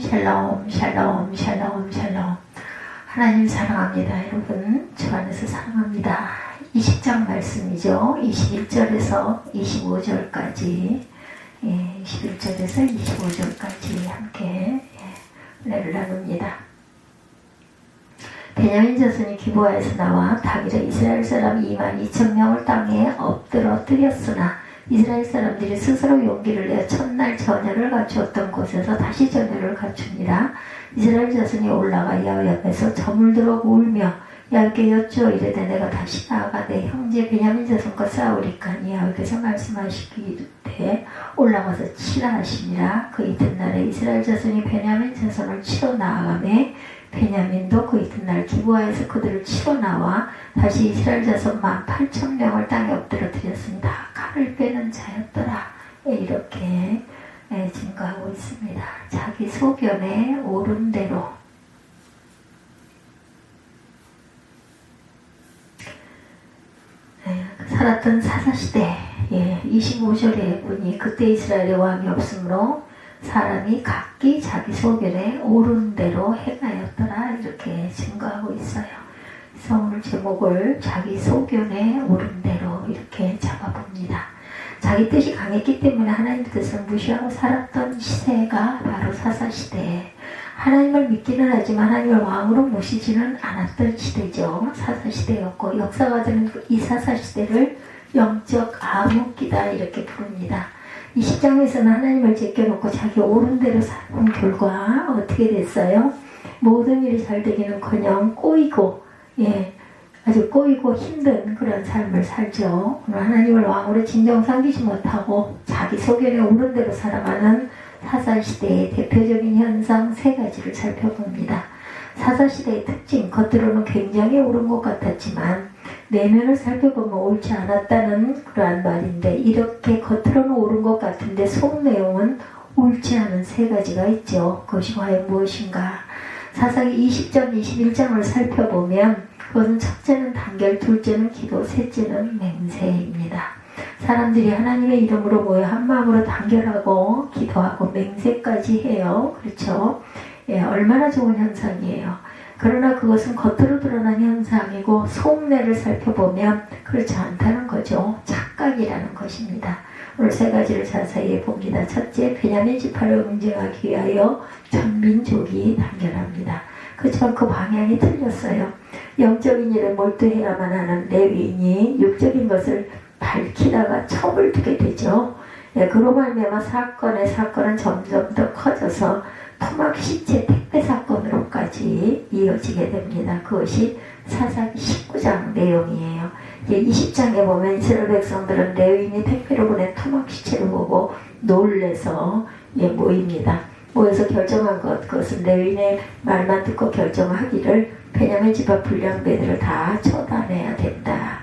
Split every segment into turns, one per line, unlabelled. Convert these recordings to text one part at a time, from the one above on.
샬롬 샬롬 샬롬 샬롬. 하나님 사랑합니다. 여러분 주 안에서 사랑합니다. 20장 말씀이죠. 21절에서 25절까지 21절에서 25절까지 함께 은혜를 나눕니다. 베냐민 자손이 기브아에서 나와 다길에 이스라엘 사람 22,000명을 땅에 엎드러뜨렸으나 이스라엘 사람들이 스스로 용기를 내어 첫날 전열을 갖추었던 곳에서 다시 전열을 갖춥니다. 이스라엘 자손이 올라가 야훼 앞에서 저물들어 울며 야훼께 여쭈어 이르되 내가 다시 나아가 내 형제 베냐민 자손과 싸우리까니 야훼께서 말씀하시기를 올라가서 치라 하시니라. 그 이튿날에 이스라엘 자손이 베냐민 자손을 치러 나아가매 베냐민도 그 이튿날 기브아에서 그들을 치러 나와 다시 이스라엘 자손 18,000명을 땅에 엎드러뜨렸습니다. 칼을 빼는 자였더라. 이렇게 증거하고 있습니다. 자기 소견에 옳은 대로 살았던 사사시대 25절에 보니 그때 이스라엘에 왕이 없으므로 사람이 각기 자기 소견에 옳은 대로 행하였더라. 이렇게 증거하고 있어요. 그래서 오늘 제목을 자기 소견에 옳은 대로 이렇게 잡아봅니다. 자기 뜻이 강했기 때문에 하나님 뜻을 무시하고 살았던 시대가 바로 사사시대. 하나님을 믿기는 하지만 하나님을 왕으로 모시지는 않았던 시대죠. 사사시대였고 역사가들은 이 사사시대를 영적 암흑기다 이렇게 부릅니다. 이 10장에서는 하나님을 제껴놓고 자기 옳은 대로 살아온 결과 어떻게 됐어요? 모든 일이 잘 되기는커녕 꼬이고 아주 꼬이고 힘든 그런 삶을 살죠. 오늘 하나님을 왕으로 진정 섬기지 못하고 자기 소견에 옳은 대로 살아가는 사사시대의 대표적인 현상 3가지를 살펴봅니다. 사사시대의 특징, 겉으로는 굉장히 옳은 것 같았지만 내면을 살펴보면 옳지 않았다는 그러한 말인데, 이렇게 겉으로는 옳은 것 같은데 속 내용은 옳지 않은 3가지가 있죠. 그것이 과연 무엇인가? 사사기 20장, 21장을 살펴보면 그것은 첫째는 단결, 둘째는 기도, 셋째는 맹세입니다. 사람들이 하나님의 이름으로 모여 한마음으로 단결하고 기도하고 맹세까지 해요. 그렇죠? 얼마나 좋은 현상이에요. 그러나 그것은 겉으로 드러난 현상이고 속내를 살펴보면 그렇지 않다는 거죠. 착각이라는 것입니다. 오늘 3가지를 자세히 봅니다. 첫째, 베냐민 지파를 응징하기 위하여 전 민족이 단결합니다. 그렇지만 그 방향이 틀렸어요. 영적인 일에 몰두해야만 하는 레위인이 육적인 것을 밝히다가 첩을 두게 되죠. 그로 말미암아 사건은 점점 더 커져서 토막 시체 택배 사건으로까지 이어지게 됩니다. 그것이 사사기 19장 내용이에요. 20장에 보면 이스라엘 백성들은 레위인이 택배로 보낸 토막 시체를 보고 놀래서 모입니다. 모여서 결정한 그것은 레위인의 말만 듣고 결정하기를 베냐민 지파 불량배들을 다 처단해야 된다.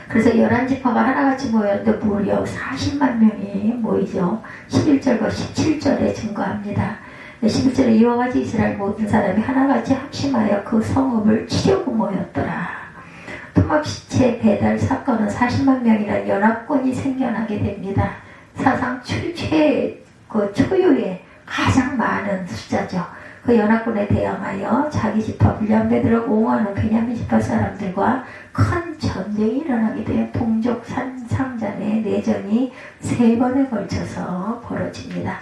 그래서 11지파가 하나같이 모였는데 무려 40만 명이 모이죠. 11절과 17절에 증거합니다. 11절에 이와 같이 이스라엘 모든 사람이 하나같이 합심하여 그 성읍을 치려고 모였더라. 토막시체 배달 사건은 40만 명이라는 연합군이 생겨나게 됩니다. 사상 초유의 가장 많은 숫자죠. 그 연합군에 대항하여 자기 지파 불량배들을 옹호하는 베냐민 지파 사람들과 큰 전쟁이 일어나게 돼요. 동족 상잔의 내전이 3번에 걸쳐서 벌어집니다.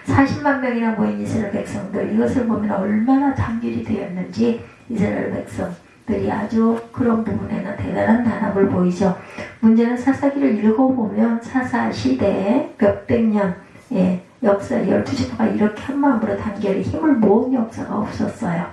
40만 명이나 모인 이스라엘 백성들, 이것을 보면 얼마나 단결이 되었는지 이스라엘 백성들이 아주 그런 부분에는 대단한 단합을 보이죠. 문제는 사사기를 읽어보면 사사시대에 몇백 년 역사 12지파가 이렇게 한마음으로 단결에 힘을 모은 역사가 없었어요.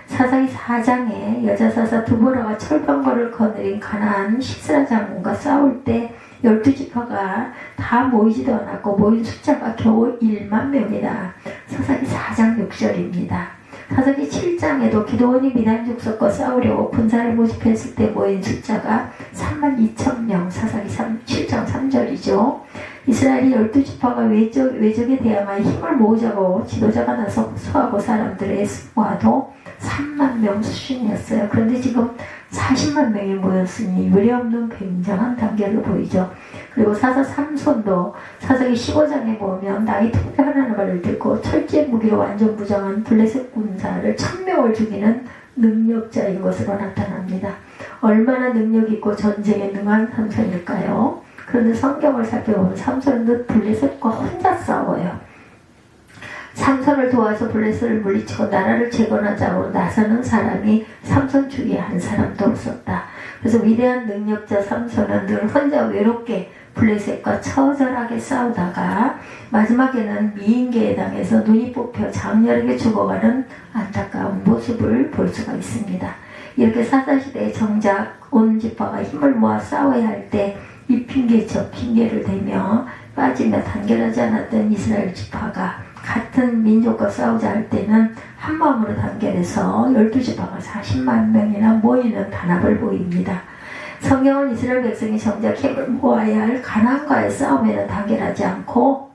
사사기 4장에 여자사사 두보라가 철병거를 거느린 가나안 시스라 장군과 싸울 때 12지파가 다 모이지도 않았고 모인 숫자가 겨우 1만 명이다. 사사기 4장 6절입니다. 사사기 7장에도 기드온이 미단 족속과 싸우려고 군사를 모집했을 때 모인 숫자가 32,000명, 사사기 7장 3절이죠. 이스라엘이 12지파가 외적에 대항하여 힘을 모으자고 지도자가 나서서 사람들의 수모아도 3만 명 수준이었어요. 그런데 지금 40만 명이 모였으니 유례없는 굉장한 단계를 보이죠. 그리고 사사 삼손도 사사기 15장에 보면 나의 통폐하는 말을 듣고 철제 무기로 완전 무장한 블레셋 군사를 1000명을 죽이는 능력자인 것으로 나타납니다. 얼마나 능력 있고 전쟁에 능한 삼손일까요? 그런데 성경을 살펴보면 삼손은 블레셋과 혼자 싸워요. 삼손을 도와서 블레셋을 물리치고 나라를 재건하자고 나서는 사람이 삼손 주위에 한 사람도 없었다. 그래서 위대한 능력자 삼손은 늘 혼자 외롭게 블레셋과 처절하게 싸우다가 마지막에는 미인계에 당해서 눈이 뽑혀 장렬하게 죽어가는 안타까운 모습을 볼 수가 있습니다. 이렇게 사사시대에 정작 온 지파가 힘을 모아 싸워야 할 때 이 핑계 저 핑계를 대며 빠지며 단결하지 않았던 이스라엘 지파가 같은 민족과 싸우자 할 때는 한마음으로 단결해서 12지파가 40만 명이나 모이는 단합을 보입니다. 성경은 이스라엘 백성이 정작 힘을 모아야 할 가나안과의 싸움에는 단결하지 않고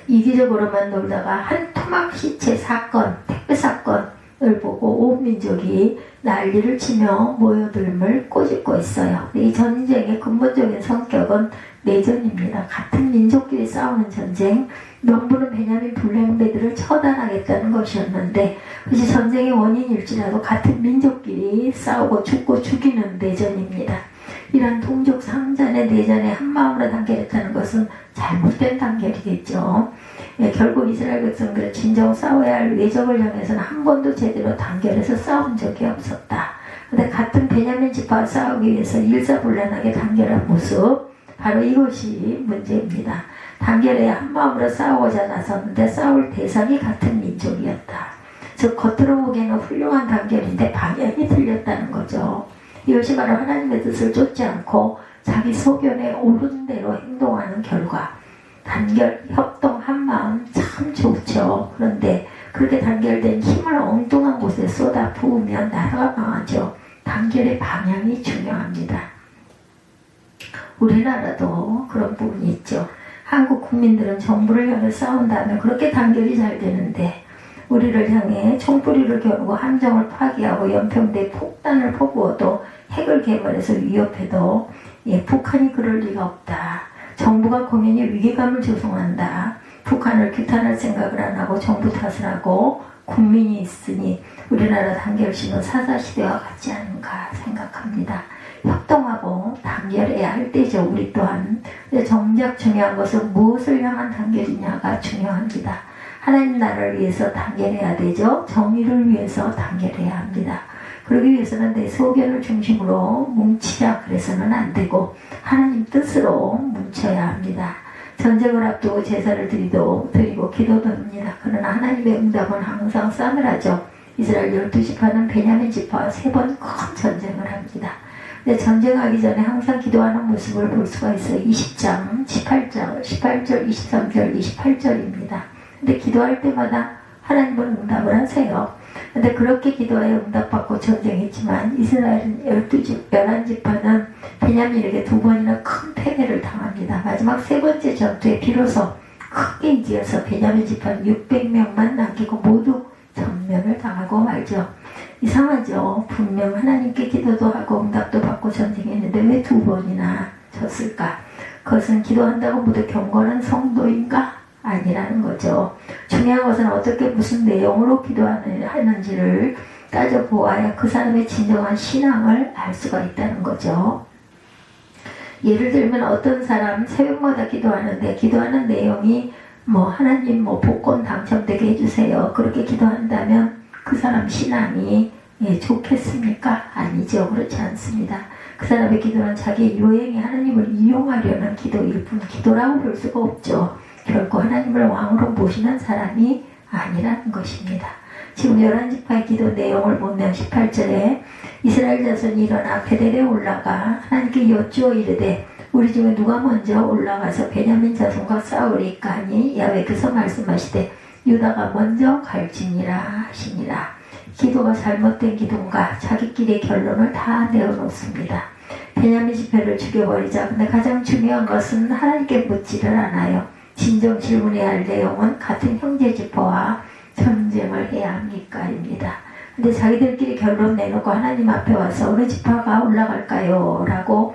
이기적으로만 놀다가 한 토막 시체 사건, 택배 사건을 보고 온 민족이 난리를 치며 모여들음을 꼬집고 있어요. 이 전쟁의 근본적인 성격은 내전입니다. 같은 민족끼리 싸우는 전쟁, 명분은 베냐민 불량배들을 처단하겠다는 것이었는데 그것이 전쟁의 원인일지라도 같은 민족끼리 싸우고 죽고 죽이는 내전입니다. 이러한 동족 상잔의 내전에 한마음으로 단결했다는 것은 잘못된 단결이겠죠. 결국 이스라엘 백성들은 진정 싸워야 할 외적을 향해서는 한 번도 제대로 단결해서 싸운 적이 없었다. 그런데 같은 베냐민 지파와 싸우기 위해서 일사불란하게 단결한 모습, 바로 이것이 문제입니다. 단결해야 한마음으로 싸우고자 나섰는데 싸울 대상이 같은 민족이었다. 즉 겉으로 보기에는 훌륭한 단결인데 방향이 틀렸다는 거죠. 이것이 바로 하나님의 뜻을 쫓지 않고 자기 소견에 오른 대로 행동하는 결과. 단결, 협동, 한마음 참 좋죠. 그런데 그렇게 단결된 힘을 엉뚱한 곳에 쏟아 부으면 나라가 망하죠. 단결의 방향이 중요합니다. 우리나라도 그런 부분이 있죠. 한국 국민들은 정부를 향해 싸운다면 그렇게 단결이 잘 되는데 우리를 향해 총뿌리를 겨누고 함정을 파괴하고 연평도에 폭탄을 퍼부어도 핵을 개발해서 위협해도 북한이 그럴 리가 없다. 정부가 공연히 위기감을 조성한다. 북한을 규탄할 생각을 안 하고 정부 탓을 하고 국민이 있으니 우리나라 단결심은 사사시대와 같지 않은가 생각합니다. 협동하고 단결해야 할 때죠. 우리 또한. 근데 정작 중요한 것은 무엇을 향한 단결이냐가 중요합니다. 하나님 나라를 위해서 단결해야 되죠. 정의를 위해서 단결해야 합니다. 그러기 위해서는 내 소견을 중심으로 뭉치자 그래서는 안 되고 하나님 뜻으로 뭉쳐야 합니다. 전쟁을 앞두고 제사를 드리고 기도도 합니다. 그러나 하나님의 응답은 항상 싸늘하죠. 이스라엘 12지파는 베냐민 지파와 3번 큰 전쟁을 합니다. 근데 전쟁하기 전에 항상 기도하는 모습을 볼 수가 있어요. 20장, 18절, 23절, 28절입니다. 근데 기도할 때마다 하나님은 응답을 하세요. 근데 그렇게 기도하여 응답받고 전쟁했지만 이스라엘은 11지파는 베냐민에게 2번이나 큰 패배를 당합니다. 마지막 3번째 전투에 비로소 크게 이겨서 베냐민 지파는 600명만 남기고 모두 전멸을 당하고 말죠. 이상하죠. 분명 하나님께 기도도 하고 응답도 받고 전쟁했는데 왜 2번이나 졌을까? 그것은 기도한다고 모두 경건한 성도인가? 아니라는 거죠. 중요한 것은 어떻게 무슨 내용으로 기도하는지를 따져보아야 그 사람의 진정한 신앙을 알 수가 있다는 거죠. 예를 들면 어떤 사람 새벽마다 기도하는데 기도하는 내용이 하나님 복권 당첨되게 해주세요. 그렇게 기도한다면 그 사람 신앙이 좋겠습니까? 아니죠. 그렇지 않습니다. 그 사람의 기도는 자기 요행이 하나님을 이용하려는 기도일 뿐 기도라고 볼 수가 없죠. 결코 하나님을 왕으로 모시는 사람이 아니라는 것입니다. 지금 11지파의 기도 내용을 보면 18절에 이스라엘 자손이 일어나 베델에 올라가 하나님께 여쭈어 이르되 우리 중에 누가 먼저 올라가서 베냐민 자손과 싸우리까 하니 야훼께서 말씀하시되 유다가 먼저 갈지니라 하시니라. 기도가 잘못된 기도인가 자기끼리의 결론을 다 내어놓습니다. 베냐민 지파를 죽여버리자. 근데 가장 중요한 것은 하나님께 묻지를 않아요. 진정 질문해야 할 내용은 같은 형제 지파와 전쟁을 해야 합니까?입니다. 근데 자기들끼리 결론 내놓고 하나님 앞에 와서 어느 지파가 올라갈까요? 라고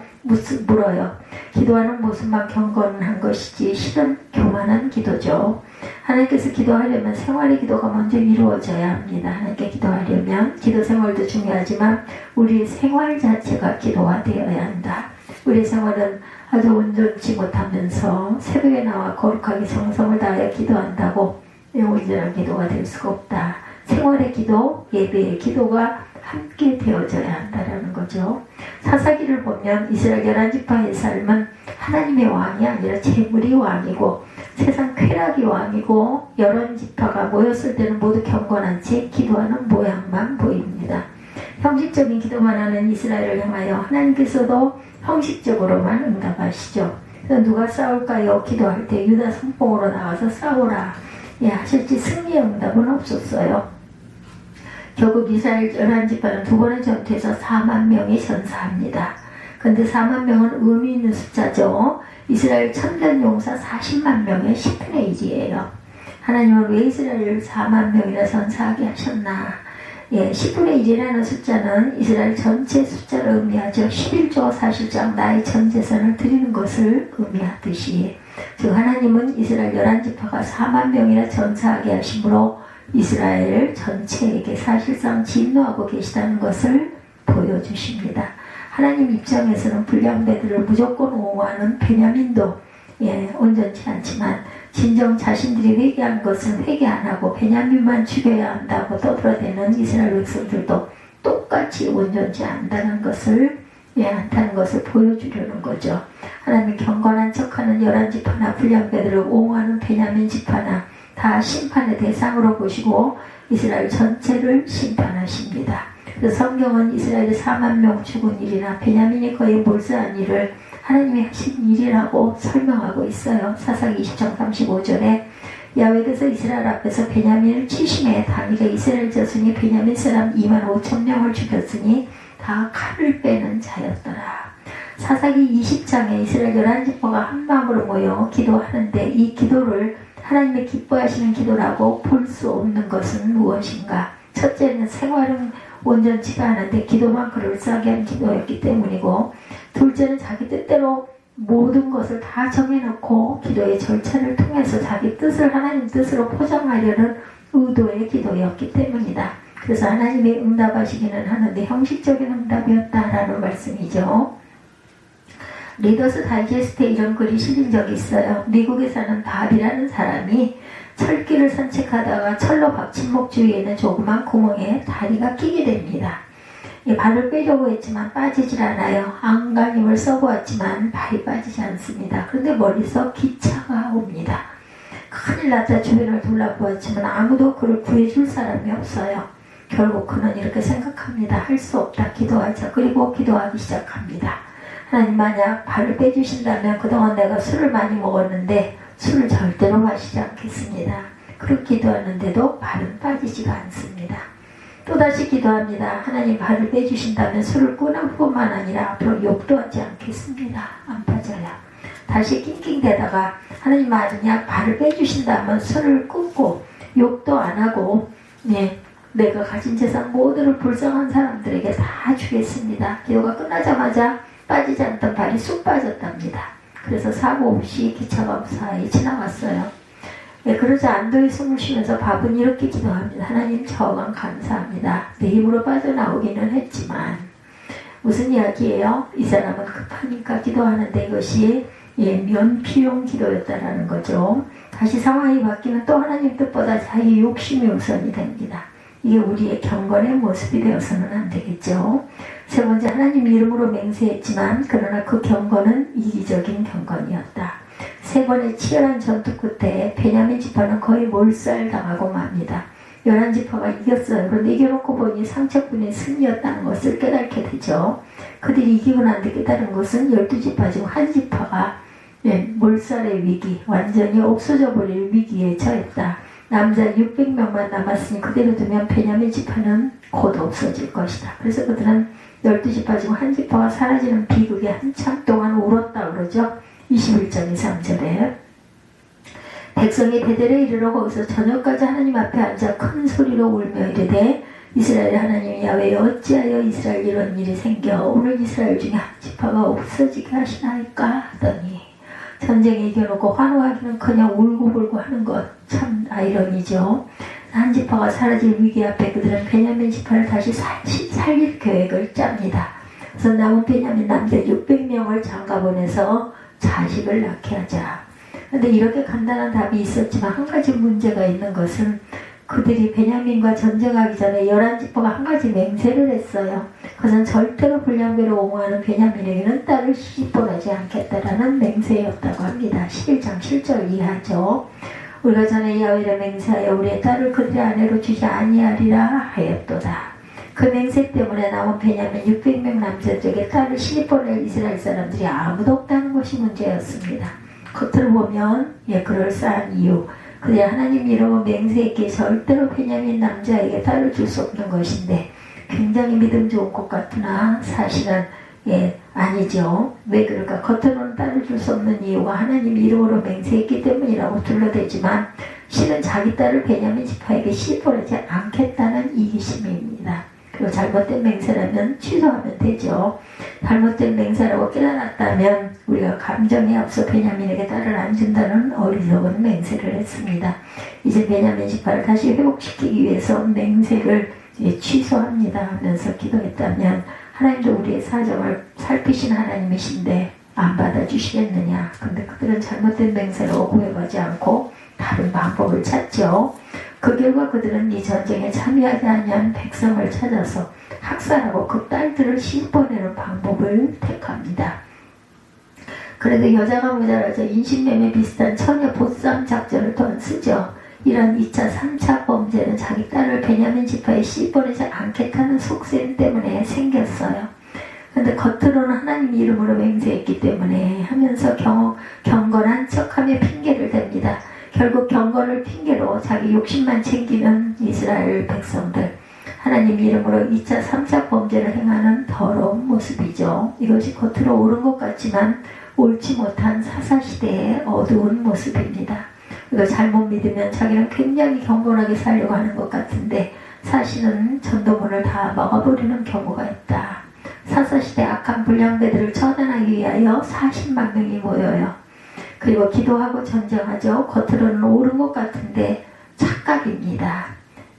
물어요. 기도하는 모습만 경건한 것이지 실은 교만한 기도죠. 하나님께서 기도하려면 생활의 기도가 먼저 이루어져야 합니다. 하나님께 기도하려면 기도 생활도 중요하지만 우리의 생활 자체가 기도화되어야 한다. 우리의 생활은 아주 온전치 못하면서 새벽에 나와 거룩하게 정성을 다하여 기도한다고 온전한 기도가 될 수가 없다. 생활의 기도, 예배의 기도가 함께 되어져야 한다는 거죠. 사사기를 보면 이스라엘 11지파의 삶은 하나님의 왕이 아니라 재물이 왕이고 세상 쾌락이 왕이고 11지파가 모였을 때는 모두 경건한 채 기도하는 모양만 보입니다. 형식적인 기도만 하는 이스라엘을 향하여 하나님께서도 형식적으로만 응답하시죠. 그래서 누가 싸울까요? 기도할 때 유다 성봉으로 나와서 싸우라 하실지 승리의 응답은 없었어요. 결국 이스라엘 11지파는 두 번의 전투에서 4만 명이 전사합니다. 근데 4만 명은 의미 있는 숫자죠. 이스라엘 참전 용사 40만 명의 10분의 1이에요. 하나님은 왜 이스라엘을 4만 명이나 전사하게 하셨나? 10분의 1이라는 숫자는 이스라엘 전체 숫자를 의미하죠. 11조 사실상 나의 전 재산을 드리는 것을 의미하듯이 즉 하나님은 이스라엘 11지파가 4만 명이나 전사하게 하심으로 이스라엘 전체에게 사실상 진노하고 계시다는 것을 보여주십니다. 하나님 입장에서는 불량배들을 무조건 옹호하는 베냐민도 온전치 않지만 진정 자신들이 회개한 것은 회개 안하고 베냐민만 죽여야 한다고 떠들어대는 이스라엘 백성들도 똑같이 온전치 않다는 것을 않다는 것을 보여주려는 거죠. 하나님이 경건한 척하는 11지파나 불량배들을 옹호하는 베냐민 지파나 다 심판의 대상으로 보시고 이스라엘 전체를 심판하십니다. 그래서 성경은 이스라엘이 4만 명 죽은 일이나 베냐민이 거의 몰수한 일을 하나님이 하신 일이라고 설명하고 있어요. 사사기 20장 35절에 야훼께서 이스라엘 앞에서 베냐민을 치심해 당일에 이스라엘 자손이 베냐민 사람 2만 5천 명을 죽였으니 다 칼을 빼는 자였더라. 사사기 20장에 이스라엘 11지파가 한마음으로 모여 기도하는데 이 기도를 하나님의 기뻐하시는 기도라고 볼 수 없는 것은 무엇인가? 첫째는 생활은 온전치가 않은데 기도만 그럴싸하게 한 기도였기 때문이고 둘째는 자기 뜻대로 모든 것을 다 정해놓고 기도의 절차를 통해서 자기 뜻을 하나님 뜻으로 포장하려는 의도의 기도였기 때문이다. 그래서 하나님의 응답하시기는 하는데 형식적인 응답이었다라는 말씀이죠. 리더스 다이제스트에 이런 글이 실린 적이 있어요. 미국에 사는 밥이라는 사람이 철길을 산책하다가 철로 박힌 목 주위에 있는 조그만 구멍에 다리가 끼게 됩니다. 발을 빼려고 했지만 빠지질 않아요. 안간힘을 써보았지만 발이 빠지지 않습니다. 그런데 멀리서 기차가 옵니다. 큰일 났다 주변을 둘러보았지만 아무도 그를 구해줄 사람이 없어요. 결국 그는 이렇게 생각합니다. 할 수 없다. 기도하자. 그리고 기도하기 시작합니다. 하나님 만약 발을 빼주신다면 그동안 내가 술을 많이 먹었는데 술을 절대로 마시지 않겠습니다. 그렇게 기도하는데도 발은 빠지지가 않습니다. 또다시 기도합니다. 하나님 발을 빼주신다면 술을 끊을 뿐만 아니라 앞으로 욕도 하지 않겠습니다. 안 빠져요. 다시 낑낑대다가 하나님 만약 발을 빼주신다면 술을 끊고 욕도 안 하고 내가 가진 재산 모두를 불쌍한 사람들에게 다 주겠습니다. 기도가 끝나자마자 빠지지 않던 발이 쑥 빠졌답니다. 그래서 사고 없이 기차가 무사히 지나갔어요. 그러자 안도의 숨을 쉬면서 밥은 이렇게 기도합니다. 하나님 저간 감사합니다. 내 힘으로 빠져나오기는 했지만 무슨 이야기예요? 이 사람은 급하니까 기도하는데 이것이 면피용 기도였다라는 거죠. 다시 상황이 바뀌면 또 하나님 뜻보다 자기 욕심이 우선이 됩니다. 이게 우리의 경건의 모습이 되어서는 안 되겠죠. 세 번째, 하나님 이름으로 맹세했지만 그러나 그 경건은 이기적인 경건이었다. 세 번의 치열한 전투 끝에 베냐민 지파는 거의 몰살당하고 맙니다. 11지파가 이겼어요. 그런데 이겨놓고 보니 상처뿐인 승리였다는 것을 깨닫게 되죠. 그들이 이기고 난 뒤 깨달은 것은 12지파 중 한 지파가 몰살의 위기, 완전히 없어져 버릴 위기에 처했다. 남자 600명만 남았으니 그대로 두면 베냐민 지파는 곧 없어질 것이다. 그래서 그들은 12지파 중 한 지파가 사라지는 비극에 한참 동안 울었다 그러죠. 21장 2, 3절에 백성이 베델에 이르러 거기서 저녁까지 하나님 앞에 앉아 큰 소리로 울며 이르되 이스라엘 하나님 야외 어찌하여 이스라엘 이런 일이 생겨 오늘 이스라엘 중에 한 지파가 없어지게 하시나이까 하더니 전쟁에 이겨놓고 환호하기는커녕 울고불고 하는 것 참 아이러니죠. 한 지파가 사라질 위기 앞에 그들은 베냐민 지파를 다시 살릴 계획을 짭니다. 그래서 남은 베냐민 남자 600명을 장가보내서 자식을 낳게 하자. 근데 이렇게 간단한 답이 있었지만 한 가지 문제가 있는 것은 그들이 베냐민과 전쟁하기 전에 11지파가 한 가지 맹세를 했어요. 그것은 절대로 불량배로 옹호하는 베냐민에게는 딸을 시집보내지 않겠다라는 맹세였다고 합니다. 11장 7절 이하죠. 우리가 전에 야훼를 맹세하여 우리의 딸을 그들의 아내로 주지 아니하리라 하였도다. 그 맹세 때문에 나온 베냐민 600명 남자들에게 딸을 시집보낼 이스라엘 사람들이 아무도 없다는 것이 문제였습니다. 겉으로 보면 그럴싸한 이유, 그들이 하나님 이름으로 맹세했기에 절대로 베냐민 남자에게 딸을 줄 수 없는 것인데 굉장히 믿음 좋은 것 같으나 사실은 아니죠. 왜 그럴까? 겉으로는 딸을 줄 수 없는 이유가 하나님 이름으로 맹세했기 때문이라고 둘러대지만 실은 자기 딸을 베냐민 지파에게 시집보내지 않겠다는 이기심입니다. 그리고 잘못된 맹세라면 취소하면 되죠. 잘못된 맹세라고 깨달았다면 우리가 감정에 앞서 베냐민에게 딸을 안 준다는 어리석은 맹세를 했습니다. 이제 베냐민 지파를 다시 회복시키기 위해서 맹세를 취소합니다 하면서 기도했다면 하나님도 우리의 사정을 살피신 하나님이신데 안 받아주시겠느냐. 근데 그들은 잘못된 맹세로 구애받지 않고 다른 방법을 찾죠. 그 결과 그들은 이 전쟁에 참여하지 않은 백성을 찾아서 학살하고 그 딸들을 시집보내는 방법을 택합니다. 그래도 여자가 모자라서 인신매매 비슷한 처녀 보쌈 작전을 또한 쓰죠. 이런 2차, 3차 범죄는 자기 딸을 베냐민 지파에 시집보내지 않겠다는 속셈 때문에 생겼어요. 근데 겉으로는 하나님 이름으로 맹세했기 때문에 하면서 경건한 척하며 핑계를 댑니다. 결국 경건을 핑계로 자기 욕심만 챙기는 이스라엘 백성들. 하나님 이름으로 2차, 3차 범죄를 행하는 더러운 모습이죠. 이것이 겉으로 옳은 것 같지만 옳지 못한 사사시대의 어두운 모습입니다. 이걸 잘못 믿으면 자기는 굉장히 경건하게 살려고 하는 것 같은데 사실은 전도문을 다 막아버리는 경우가 있다. 사사시대 악한 불량배들을 처단하기 위하여 40만 명이 모여요. 그리고 기도하고 전쟁하죠. 겉으로는 옳은 것 같은데 착각입니다.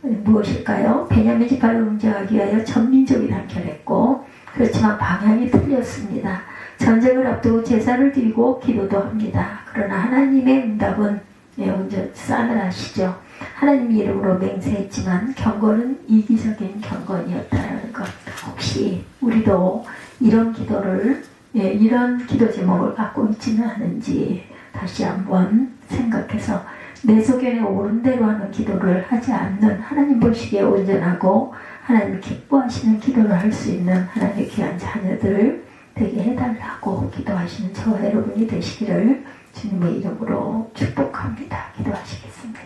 무엇일까요? 베냐민 지파를 응징하기 위하여 전민족이 단결했고 그렇지만 방향이 틀렸습니다. 전쟁을 앞두고 제사를 드리고 기도도 합니다. 그러나 하나님의 응답은 먼저 싸늘하시죠. 하나님 이름으로 맹세했지만 경건은 이기적인 경건이었다는 것. 혹시 우리도 이런 기도를 이런 기도 제목을 갖고 있지는 않은지 다시 한번 생각해서 내 소견에 옳은 대로 하는 기도를 하지 않는 하나님 보시기에 온전하고 하나님 기뻐하시는 기도를 할 수 있는 하나님의 귀한 자녀들 되게 해달라고 기도하시는 저와 여러분이 되시기를 주님의 이름으로 축복합니다. 기도하시겠습니다.